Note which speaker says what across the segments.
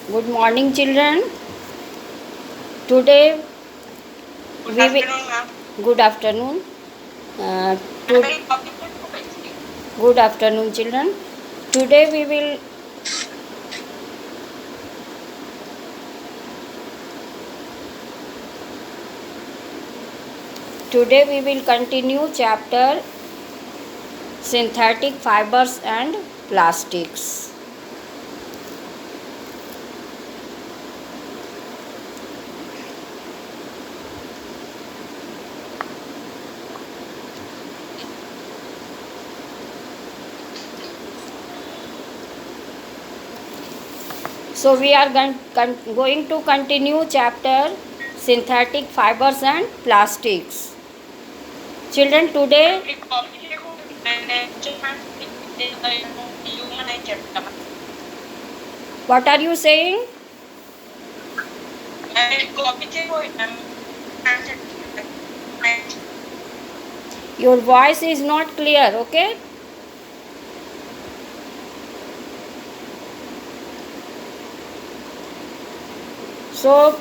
Speaker 1: Good morning, children. Today
Speaker 2: Good
Speaker 1: we will.
Speaker 2: afternoon, ma'am.
Speaker 1: Good afternoon. Uh,
Speaker 2: I'm
Speaker 1: to,
Speaker 2: very topic to basically.
Speaker 1: Good afternoon, children. Today we will. Today we will continue chapter synthetic fibers and plastics. So we are going to continue chapter synthetic fibers and plastics. Children, today
Speaker 2: एक topic है वो human and chapter में
Speaker 1: what are you saying?
Speaker 2: मैं एक topic है वो
Speaker 1: Your voice is not clear, okay? So,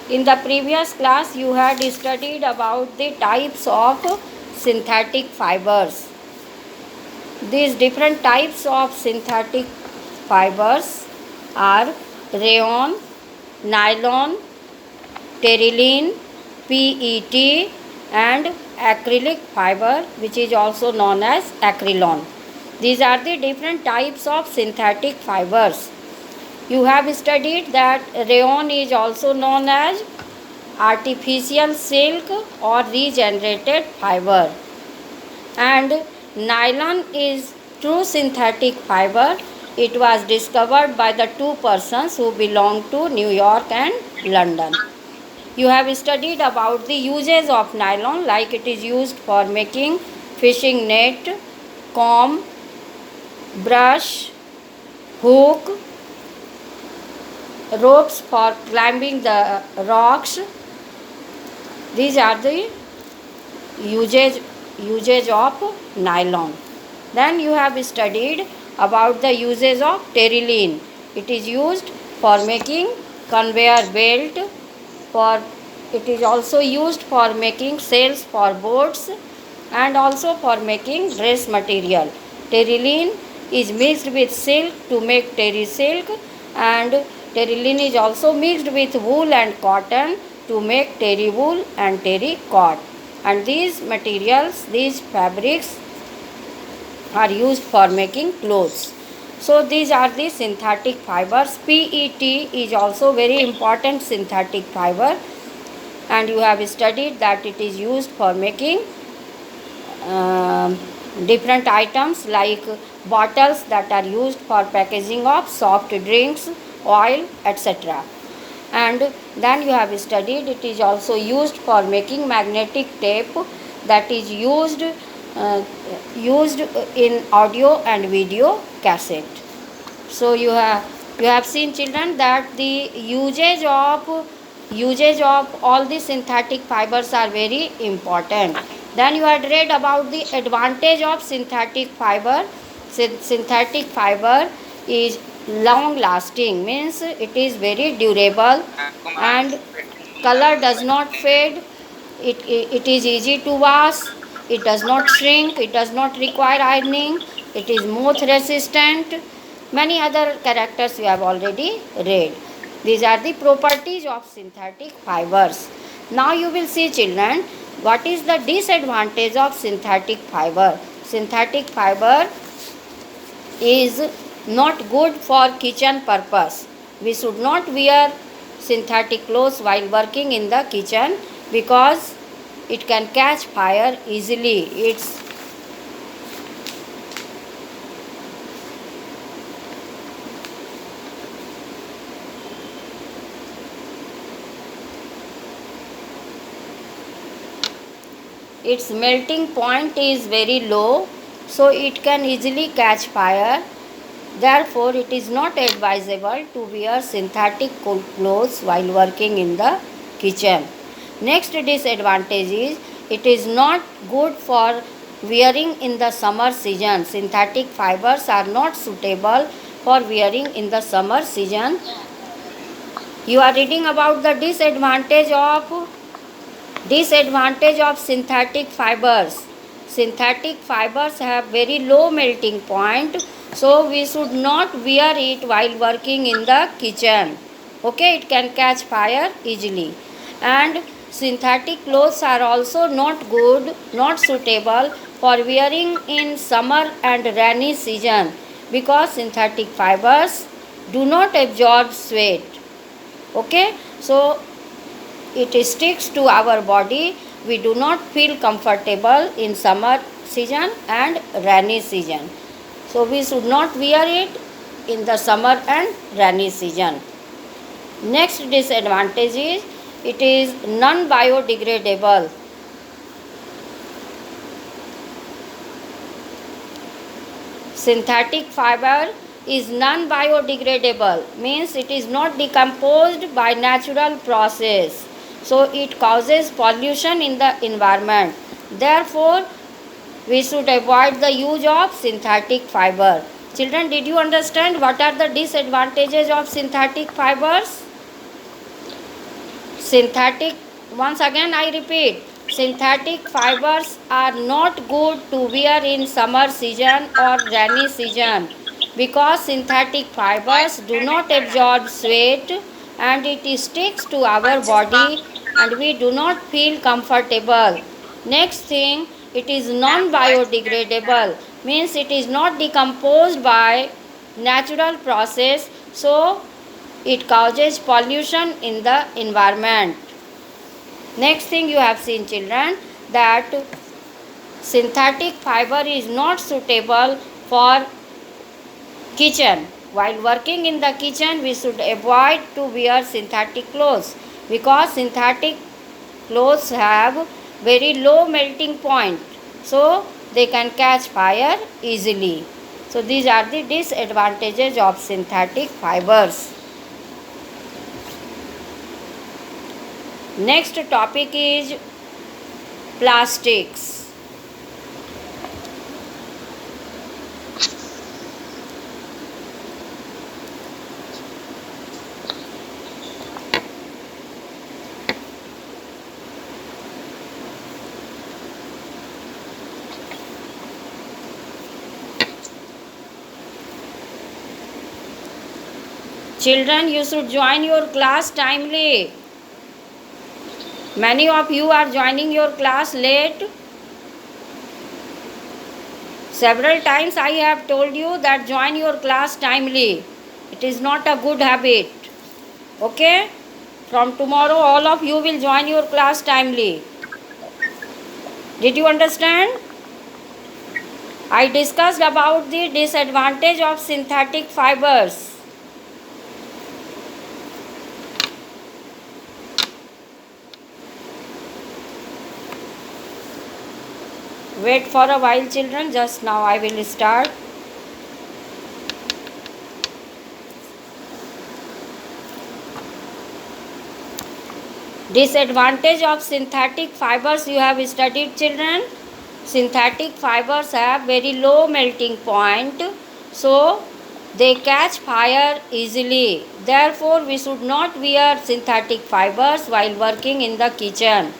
Speaker 1: in the previous class, you had studied about the types of synthetic fibers. These different types of synthetic fibers are rayon, nylon, terylene, PET, and acrylic fiber, which is also known as acrylon. These are the different types of synthetic fibers. You have studied that rayon is also known as artificial silk or regenerated fiber, and nylon is true synthetic fiber. It was discovered by the two persons who belong to New York and London. You have studied about the uses of nylon, like it is used for making fishing net, comb, brush, hook, ropes for climbing the rocks. These are the usage of nylon. Then you have studied about the uses of terylene. It is used for making conveyor belt, for it is also used for making sails for boats, and also for making dress material. Terylene is mixed with silk to make terry silk, and terylene is also mixed with wool and cotton to make terry wool and terry cot. And these materials, these fabrics are used for making clothes. So these are the synthetic fibers. PET is also very important synthetic fiber, and you have studied that it is used for making different items like bottles that are used for packaging of soft drinks, oil, etc. And then you have studied it is also used for making magnetic tape that is used in audio and video cassette. So you have seen, children, that the usage of all the synthetic fibers are very important. Then you had read about the advantage of synthetic fiber. Synthetic fiber is long lasting, means it is very durable, and color does not fade. It is easy to wash, it does not shrink, it does not require ironing, it is moth resistant. Many other characters you have already read. These are the properties of synthetic fibers. Now you will see, children, what is the disadvantage of synthetic fiber. Synthetic fiber is not good for kitchen purpose. We should not wear synthetic clothes while working in the kitchen because it can catch fire easily. Its melting point is very low, so it can easily catch fire. Therefore, it is not advisable to wear synthetic clothes while working in the kitchen. Next disadvantage is it is not good for wearing in the summer season. Synthetic fibers are not suitable for wearing in the summer season. You are reading about the disadvantage of synthetic fibers. Synthetic fibers have very low melting point, so we should not wear it while working in the kitchen. Okay, it can catch fire easily. And synthetic clothes are also not good, not suitable for wearing in summer and rainy season, because synthetic fibers do not absorb sweat. Okay, so it sticks to our body. We do not feel comfortable in summer season and rainy season, so we should not wear it in the summer and rainy season. Next disadvantage is it is non biodegradable. Synthetic fiber is non biodegradable, means it is not decomposed by natural process, so it causes pollution in the environment. Therefore, we should avoid the use of synthetic fiber. Children, did you understand what are the disadvantages of synthetic fibers? Once again I repeat, synthetic fibers are not good to wear in summer season or rainy season, because synthetic fibers do not absorb sweat and it sticks to our body and we do not feel comfortable. Next thing, it is non biodegradable, means it is not decomposed by natural process, so it causes pollution in the environment. Next thing, you have seen, children, that synthetic fiber is not suitable for kitchen. While working in the kitchen, we should avoid to wear synthetic clothes, because synthetic clothes have very low melting point, so they can catch fire easily. So these are the disadvantages of synthetic fibers. Next topic is plastics. Children, you should join your class timely. Many of you are joining your class late. Several times I have told you that join your class timely. It is not a good habit. Okay? From tomorrow all of you will join your class timely. Did you understand? I discussed about the disadvantage of synthetic fibers. Wait for a while, children. Just now I will start. Disadvantage of synthetic fibers you have studied, children. Synthetic fibers have very low melting point, so they catch fire easily. Therefore, we should not wear synthetic fibers while working in the kitchen.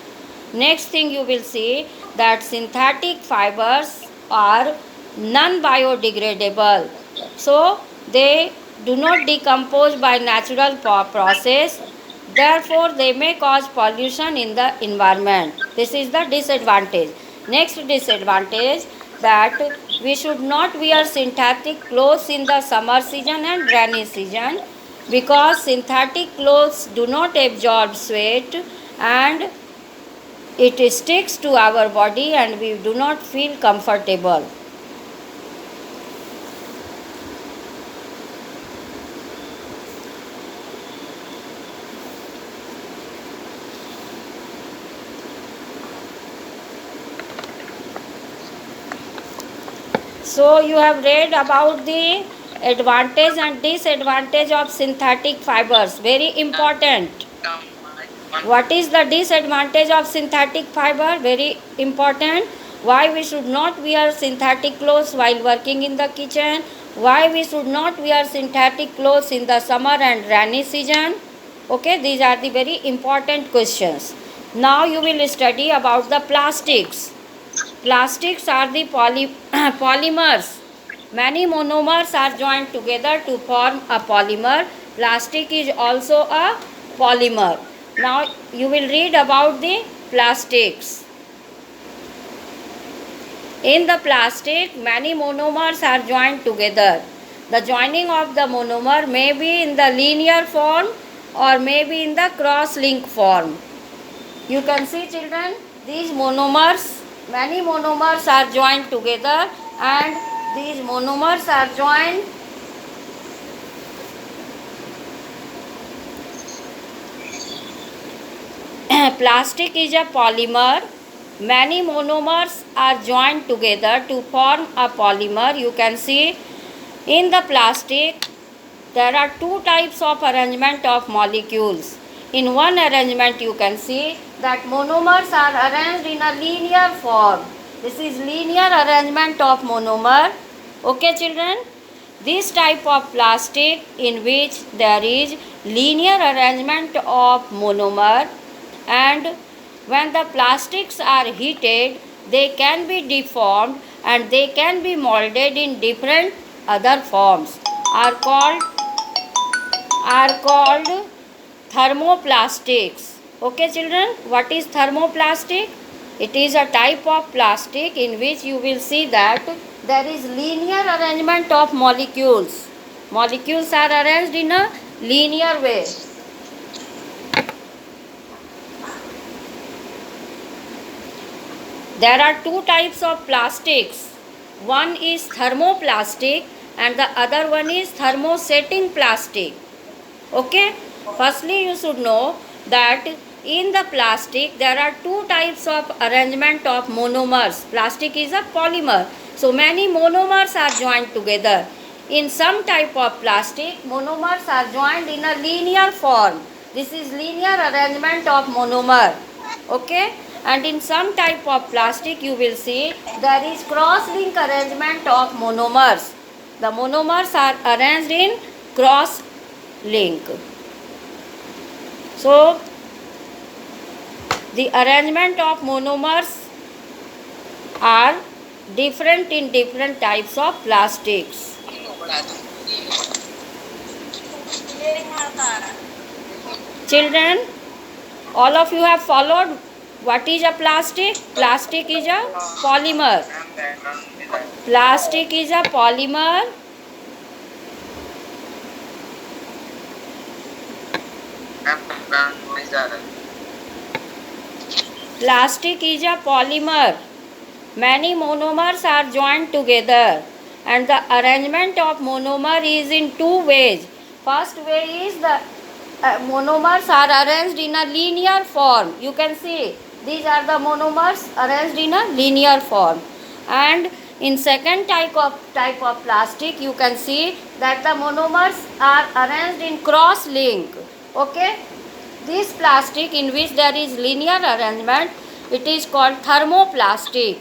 Speaker 1: Next thing, you will see that synthetic fibers are non-biodegradable, so they do not decompose by natural process. Therefore, they may cause pollution in the environment. This is the disadvantage. Next disadvantage, that we should not wear synthetic clothes in the summer season and rainy season, because synthetic clothes do not absorb sweat and it sticks to our body and we do not feel comfortable. So you have read about the advantage and disadvantage of synthetic fibers. Very important. What is the disadvantage of synthetic fiber? Very important. Why we should not wear synthetic clothes while working in the kitchen? Why we should not wear synthetic clothes in the summer and rainy season? Okay, these are the very important questions. Now you will study about the plastics. Plastics are the polymers. Many monomers are joined together to form a polymer. Plastic is also a polymer. Now you will read about the plastics. In the plastic, many monomers are joined together. The joining of the monomer may be in the linear form or may be in the cross-link form. You can see, children, these monomers, many monomers are joined together, and these monomers are joined plastic is a polymer. Many monomers are joined together to form a polymer. You can see in the plastic there are two types of arrangement of molecules. In one arrangement you can see that monomers are arranged in a linear form. This is linear arrangement of monomer. Okay, children? This type of plastic in which there is linear arrangement of monomer, and when the plastics are heated they can be deformed and they can be molded in different other forms are called thermoplastics. Okay, children, what is thermoplastic? It is a type of plastic in which you will see that there is linear arrangement of molecules. Molecules are arranged in a linear way. There are two types of plastics. One is thermoplastic and the other one is thermosetting plastic. Okay? Firstly, you should know that in the plastic there are two types of arrangement of monomers. Plastic is a polymer. So many monomers are joined together. In some type of plastic, monomers are joined in a linear form. This is linear arrangement of monomer. Okay? And in some type of plastic you will see there is cross-link arrangement of monomers. The monomers are arranged in cross-link. So, the arrangement of monomers are different in different types of plastics. Children, all of you have followed what is a plastic? Plastic is a polymer. Plastic is a polymer. Plastic is a polymer. Many monomers are joined together and the arrangement of monomer is in two ways. First way is the monomers are arranged in a linear form. You can see these are the monomers arranged in a linear form. And in second type of plastic you can see that the monomers are arranged in cross link. Okay? This plastic in which there is linear arrangement, it is called thermoplastic.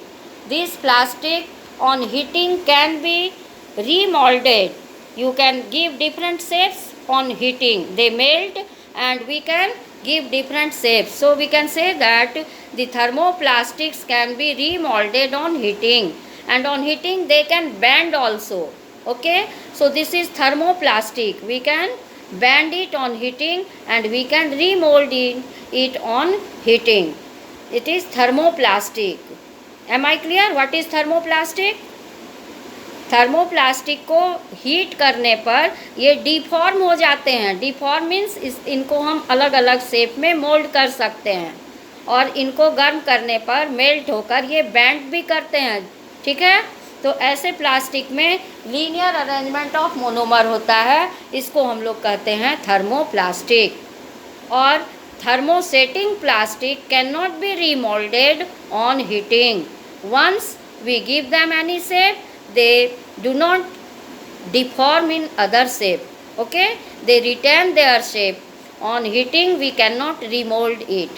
Speaker 1: This plastic on heating can be remolded. You can give different shapes on heating. They melt and we can give different shapes. So we can say that the thermoplastics can be remolded on heating, and on heating they can bend also. Okay? So this is thermoplastic. We can bend it on heating and we can remold it on heating. It is thermoplastic. Am I clear? What is thermoplastic? Thermoplastic को heat करने पर ये deform हो जाते हैं. Deform means इनको हम अलग अलग शेप में मोल्ड कर सकते हैं और इनको गर्म करने पर मेल्ट होकर ये बेंड भी करते हैं. ठीक है? तो ऐसे प्लास्टिक में लीनियर अरेंजमेंट ऑफ मोनोमर होता है. इसको हम लोग कहते हैं थर्मोप्लास्टिक. और thermosetting plastic can not be remoulded on heating. Once we give them any shape, they do not deform in other shape. Okay? They retain their shape. On heating we cannot remold it.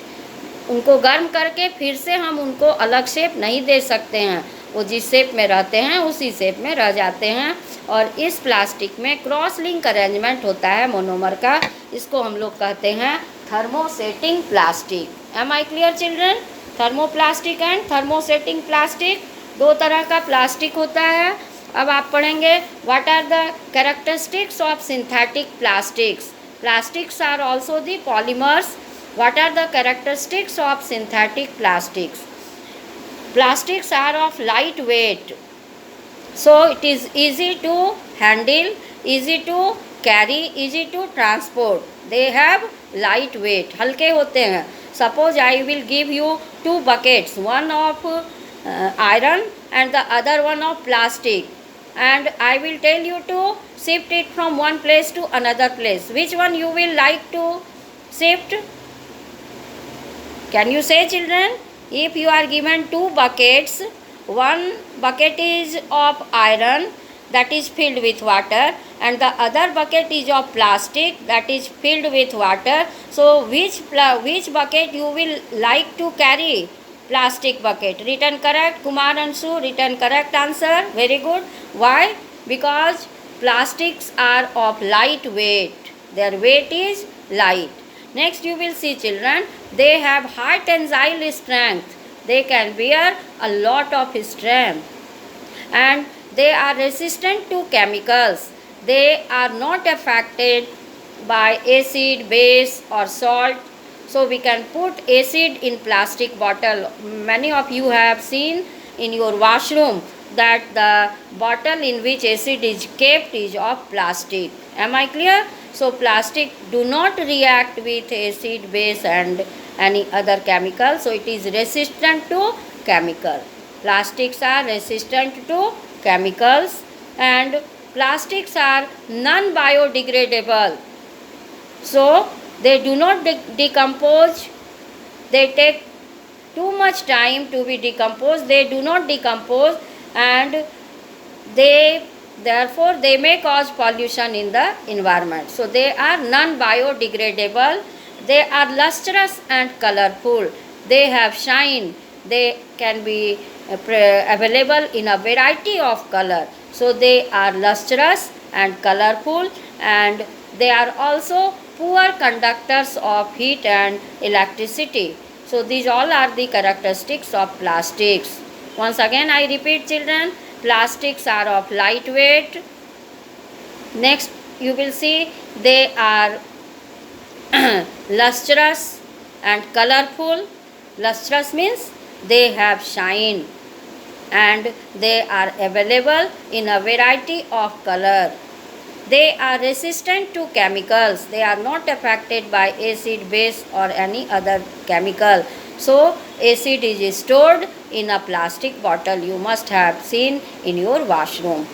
Speaker 1: उनको गर्म करके फिर से हम उनको अलग shape नहीं दे सकते हैं. वो जिस शेप में रहते हैं उसी शेप में रह जाते हैं। और इस प्लास्टिक में क्रॉस लिंक अरेंजमेंट होता है मोनोमर का, इसको हम लोग कहते हैं thermosetting plastic. Am I clear children? Thermoplastic and thermosetting plastic, दो तरह का प्लास्टिक होता है। अब आप पढ़ेंगे what are the characteristics of synthetic plastics. Plastics are also the polymers. What are the characteristics of synthetic plastics? Plastics are of light weight, so it is easy to handle, easy to carry, easy to transport. They have light weight, हल्के होते हैं। Suppose I will give you two buckets, one of iron and the other one of plastic, and I will tell you to shift it from one place to another place. Which one you will like to shift? Can you say, children? If you are given two buckets, one bucket is of iron that is filled with water and the other bucket is of plastic that is filled with water. So which bucket you will like to carry? Plastic bucket. Written correct. Kumar Anshu, written correct answer. Very good. Why? Because plastics are of light weight. Their weight is light. Next you will see, children, they have high tensile strength. They can bear a lot of strength. And they are resistant to chemicals. They are not affected by acid, base or salt. So we can put acid in plastic bottle. Many of you have seen in your washroom that the bottle in which acid is kept is of plastic. Am I clear? So plastic do not react with acid, base and any other chemical. So it is resistant to chemical. Plastics are resistant to chemicals and plastics are non-biodegradable. So they do not decompose. They take too much time to be decomposed. They do not decompose and therefore they may cause pollution in the environment. So they are non-biodegradable. They are lustrous and colorful. They have shine. They can be available in a variety of color. So they are lustrous and colorful and they are also poor conductors of heat and electricity. So these all are the characteristics of plastics. Once again I repeat, children, plastics are of light weight. Next you will see they are lustrous and colorful. Lustrous means they have shine and they are available in a variety of color. They are resistant to chemicals. They are not affected by acid, base or any other chemical. So acid is stored in a plastic bottle. You must have seen in your washroom.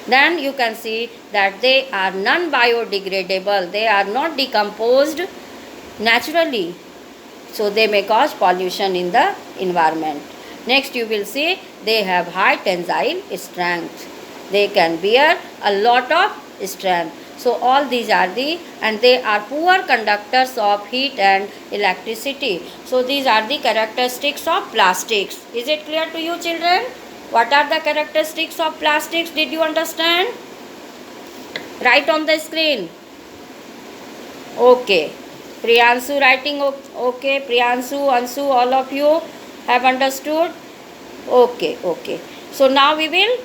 Speaker 1: Then you can see that they are non-biodegradable. They are not decomposed naturally. So they may cause pollution in the environment. Next you will see they have high tensile strength. They can bear a lot of strength. So all these are and they are poor conductors of heat and electricity. So these are the characteristics of plastics. Is it clear to you, children? What are the characteristics of plastics? Did you understand? Write on the screen. Okay. Priyanshu writing okay. Priyanshu, Anshu, all of you have understood? Okay. So now we will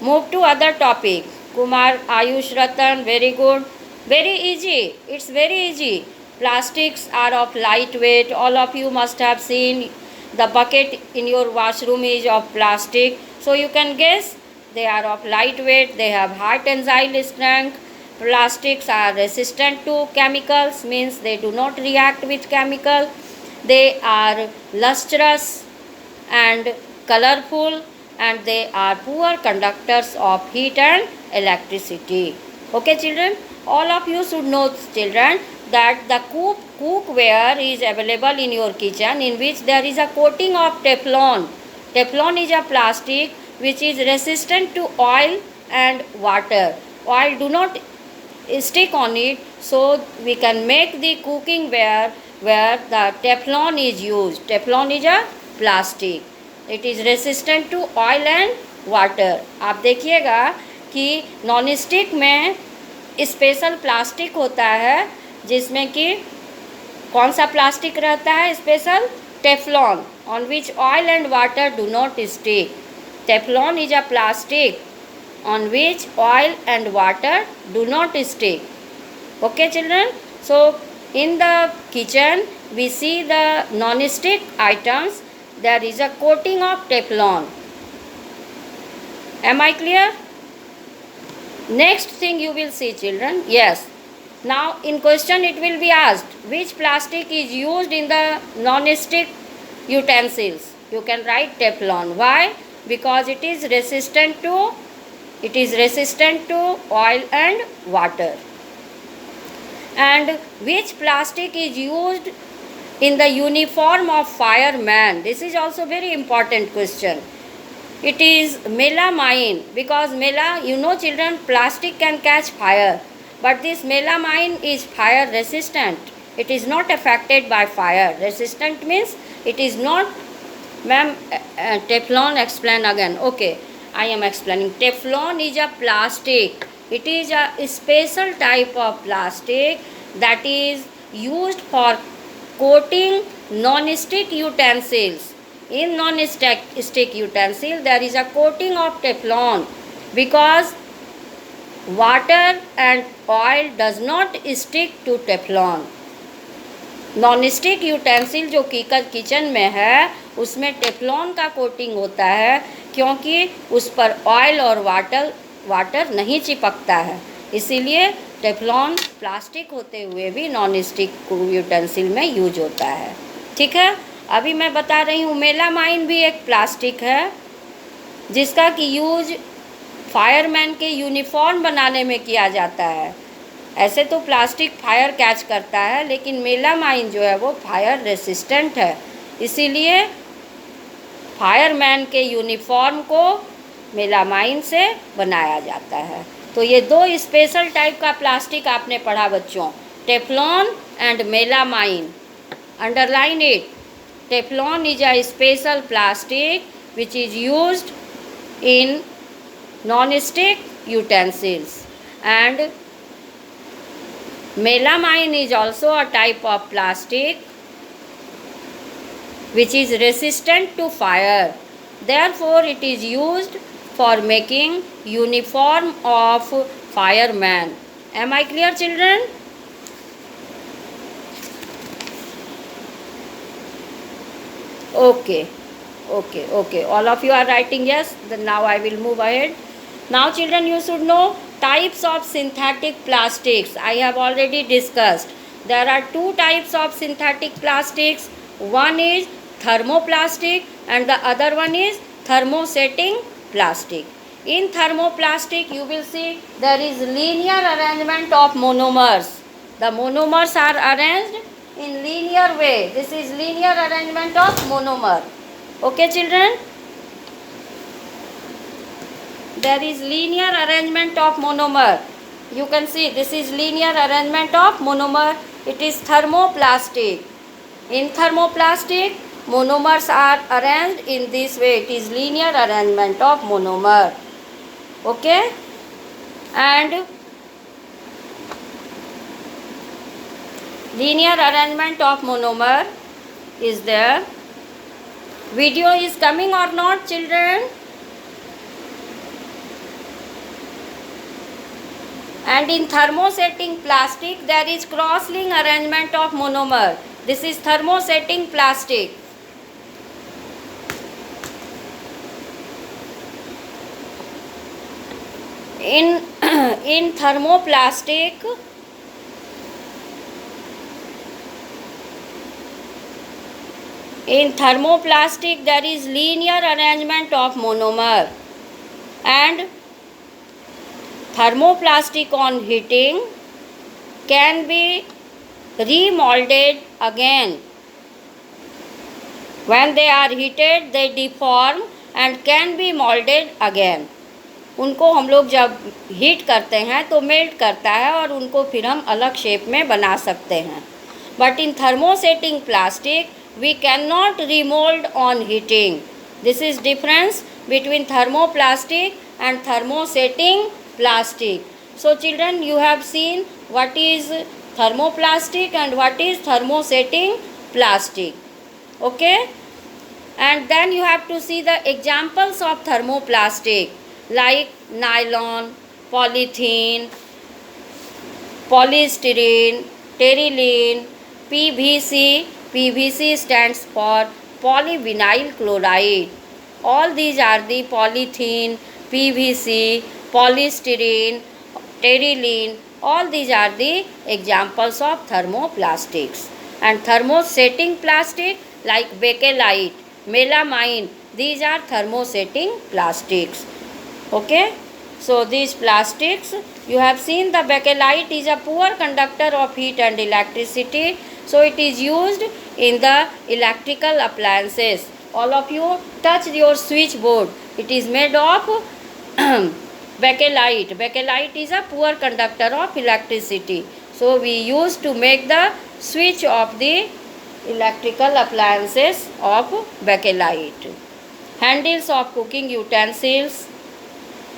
Speaker 1: move to other topic. Kumar, Ayush, Ratan, very good. Very easy. It's very easy. Plastics are of light weight. All of you must have seen the bucket in your washroom is of plastic. So you can guess they are of light weight. They have high tensile strength. Plastics are resistant to chemicals, means they do not react with chemical. They are lustrous and colorful and they are poor conductors of heat and electricity. Okay, children? All of you should know, children, that the cookware is available in your kitchen in which there is a coating of Teflon. Teflon is a plastic which is resistant to oil and water. Oil do not stick on it, so we can make the cooking ware where the Teflon is used. Teflon is a plastic. It is resistant to oil and water. आप देखिएगा कि non stick में special plastic होता है, जिसमें कि कौन सा प्लास्टिक रहता है special? Teflon, on which oil and water do not stick. Teflon is a plastic on which oil and water do not stick. Okay children, so in the kitchen we see the non-stick items, there is a coating of Teflon. Am I clear? Next thing you will see children, yes, now in question it will be asked which plastic is used in the non-stick utensils. You can write Teflon. Why? Because it is resistant to oil and water. And which plastic is used in the uniform of fireman? This is also very important question. It is melamine, because you know children, plastic can catch fire, but this melamine is fire resistant. It is not affected by fire. Resistant means it is not, ma'am, Teflon explain again. Okay, I am explaining. Teflon is a plastic. It is a special type of plastic that is used for coating non-stick utensils. In non-stick utensil there is a coating of Teflon, because water and oil does not stick to Teflon. Non-stick utensil जो kitchen में है उसमें Teflon का coating होता है, क्योंकि उस पर ऑयल और वाटर नहीं चिपकता है, इसीलिए टेफ्लॉन प्लास्टिक होते हुए भी नॉन-स्टिक यूटेंसिल में यूज होता है। ठीक है, अभी मैं बता रही हूँ मेलामाइन भी एक प्लास्टिक है जिसका कि यूज फायरमैन के यूनिफॉर्म बनाने में किया जाता है। ऐसे तो प्लास्टिक फायर कैच करता है, लेकिन मेलामाइन जो है वो फायर रेसिस्टेंट है, इसीलिए फायरमैन के यूनिफॉर्म को मेलामाइन से बनाया जाता है। तो ये दो स्पेशल टाइप का प्लास्टिक आपने पढ़ा बच्चों, Teflon and melamine. Underline it. Teflon is a special plastic which is used in non-stick utensils, and melamine is also a type of plastic which is resistant to fire. Therefore, it is used for making uniform of fireman. Am I clear, children? Okay. All of you are writing yes. Then now I will move ahead. Now children, you should know types of synthetic plastics. I have already discussed. There are two types of synthetic plastics. One is thermoplastic and the other one is thermosetting plastic. In thermoplastic you will see there is linear arrangement of monomers. The monomers are arranged in linear way. This is linear arrangement of monomer. Okay children? There is linear arrangement of monomer. You can see this is linear arrangement of monomer. It is thermoplastic. In thermoplastic, monomers are arranged in this way. It is linear arrangement of monomer. Okay? And linear arrangement of monomer is there. Video is coming or not, children? And in thermosetting plastic there is cross-link arrangement of monomer. This is thermosetting plastic. In thermoplastic there is linear arrangement of monomer, and thermoplastic on heating can be remolded again. When they are heated they deform and can be molded again. उनको हम लोग जब heat करते हैं तो melt करता है और उनको फिर हम अलग शेप में बना सकते हैं. But in thermosetting plastic we cannot remold on heating. This is difference between thermoplastic and thermosetting plastic. So children, you have seen what is thermoplastic and what is thermosetting plastic. Okay? And then you have to see the examples of thermoplastic like nylon, polythene, polystyrene, terylene, PVC. PVC stands for polyvinyl chloride. All these are the polythene, PVC, polystyrene, terylene. All these are the examples of thermoplastics. And thermosetting plastic like bakelite, melamine, these are thermosetting plastics. Okay? So these plastics, you have seen the bakelite is a poor conductor of heat and electricity. So it is used in the electrical appliances. All of you touch your switchboard. It is made of bakelite. Bakelite is a poor conductor of electricity. So we use to make the switch of the electrical appliances of bakelite. Handles of cooking utensils.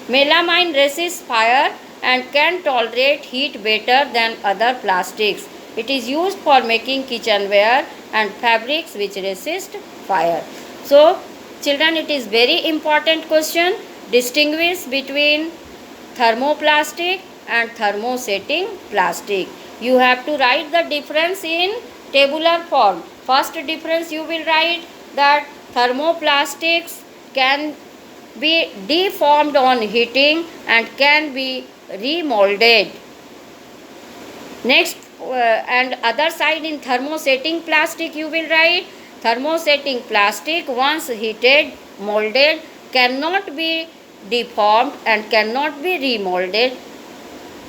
Speaker 1: Melamine resists fire and can tolerate heat better than other plastics. It is used for making kitchenware and fabrics which resist fire. So, children, it is very important question. Distinguish between thermoplastic and thermosetting plastic. You have to write the difference in tabular form. First difference you will write that thermoplastics can be deformed on heating and can be remolded. Next, and other side in thermosetting plastic you will write thermosetting plastic once heated, molded, cannot be deformed and cannot be remolded.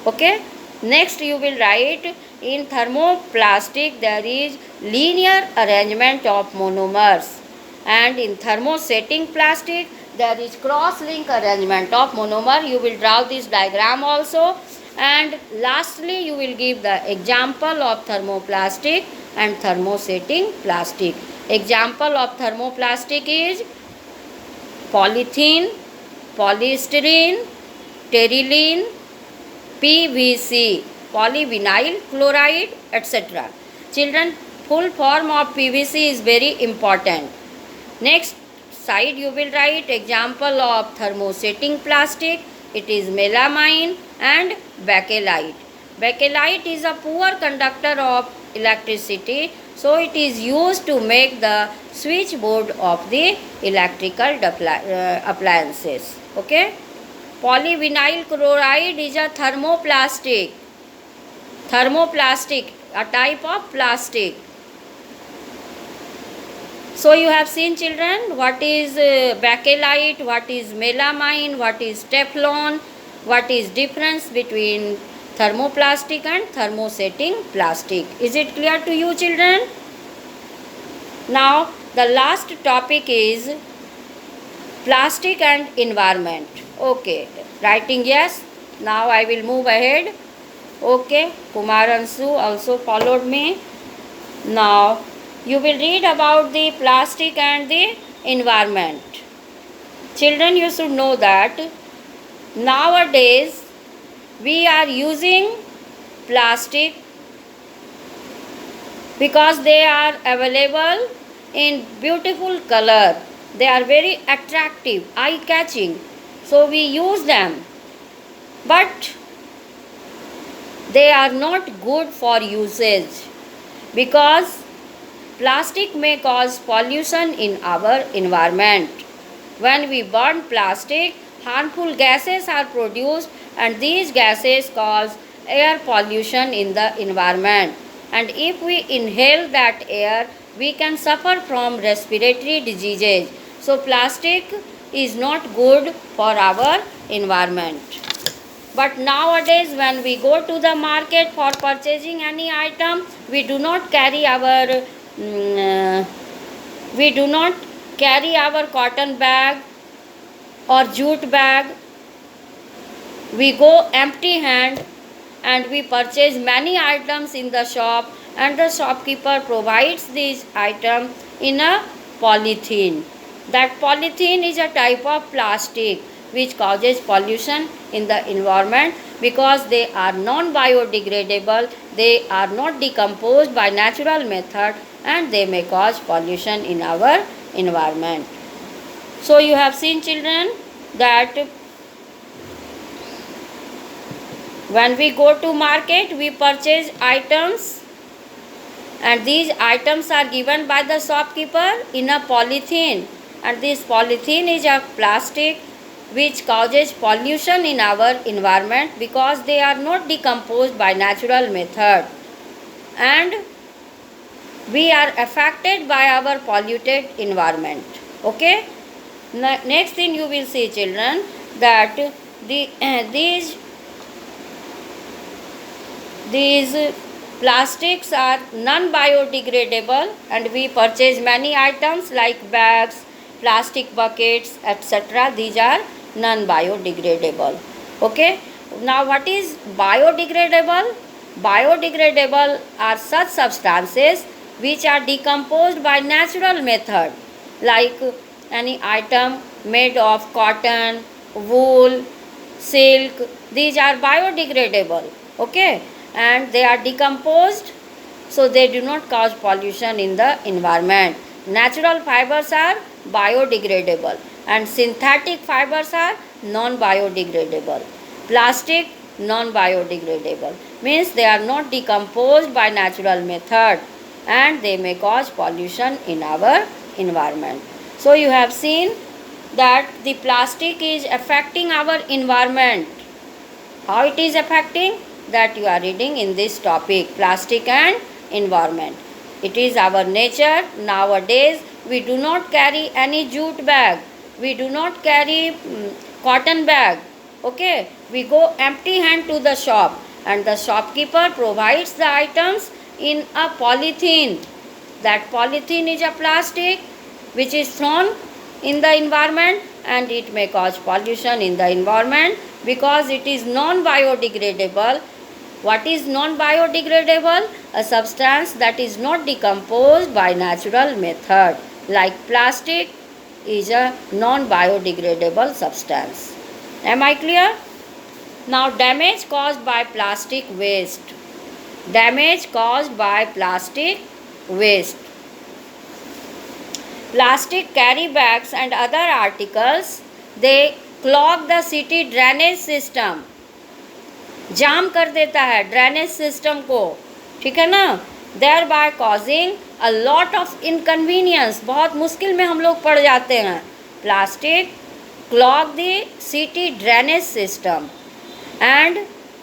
Speaker 1: Okay. Next you will write in thermoplastic there is linear arrangement of monomers, and in thermosetting plastic there is cross-link arrangement of monomer. You will draw this diagram also. And lastly you will give the example of thermoplastic and thermosetting plastic. Example of thermoplastic is polythene, polystyrene, terylene, PVC, polyvinyl chloride, etc. Children, full form of PVC is very important. Next side you will write example of thermosetting plastic. It is melamine and bakelite. Bakelite is a poor conductor of electricity, so it is used to make the switchboard of the electrical appliances. Okay. Polyvinyl chloride is a thermoplastic. Thermoplastic, a type of plastic. So you have seen, children, what is bakelite, what is melamine, what is Teflon, what is difference between thermoplastic and thermosetting plastic. Is it clear to you, children? Now the last topic is plastic and environment. Okay, writing yes. Now I will move ahead. Okay, Kumar Ansu also followed me. Now you will read about the plastic and the environment. Children, you should know that nowadays we are using plastic because they are available in beautiful color. They are very attractive, eye-catching. So we use them. But they are not good for usage because plastic may cause pollution in our environment. When we burn plastic, harmful gases are produced and these gases cause air pollution in the environment. And if we inhale that air, we can suffer from respiratory diseases. So plastic is not good for our environment. But nowadays when we go to the market for purchasing any item, we do not carry our cotton bag or jute bag. We go empty hand and we purchase many items in the shop, and the shopkeeper provides these items in a polythene. that polythene is a type of plastic which causes pollution in the environment because they are non-biodegradable, they are not decomposed by natural method, and they may cause pollution in our environment. So you have seen, children, that when we go to market, we purchase items, and these items are given by the shopkeeper in a polythene, and this polythene is a plastic which causes pollution in our environment because they are not decomposed by natural method, and we are affected by our polluted environment. Okay. Next thing you will see, children, that these plastics are non-biodegradable, and we purchase many items like bags, plastic buckets, etc. These are non-biodegradable. Okay. Now what is biodegradable? Biodegradable are such substances which are decomposed by natural method, like any item made of cotton, wool, silk. These are biodegradable. Okay. And they are decomposed, so they do not cause pollution in the environment. Natural fibers are biodegradable and synthetic fibers are non-biodegradable. Plastic, non-biodegradable, means they are not decomposed by natural method, and they may cause pollution in our environment. So you have seen that the plastic is affecting our environment. How it is affecting? That you are reading in this topic, plastic and environment. It is our nature. Nowadays we do not carry any jute bag, we do not carry cotton bag. Okay, we go empty hand to the shop, and the shopkeeper provides the items in a polythene. That polythene is a plastic which is thrown in the environment, and it may cause pollution in the environment because it is non-biodegradable. What is non-biodegradable? A substance that is not decomposed by natural method, like plastic is a non-biodegradable substance. Am I clear? Now, damage caused by plastic waste. Damage caused by plastic waste. Plastic carry bags and other articles, they clog the city drainage system. जाम कर देता है drainage system को, ठीक है ना, thereby causing a lot of inconvenience, बहुत मुश्किल में हम लोग पड़ जाते हैं. Plastic clog the city drainage system and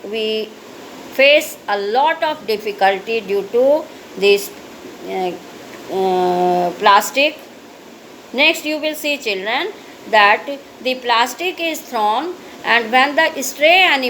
Speaker 1: we face a lot of difficulty due to this plastic. Next you will see, children, that the plastic is thrown, and when the stray animal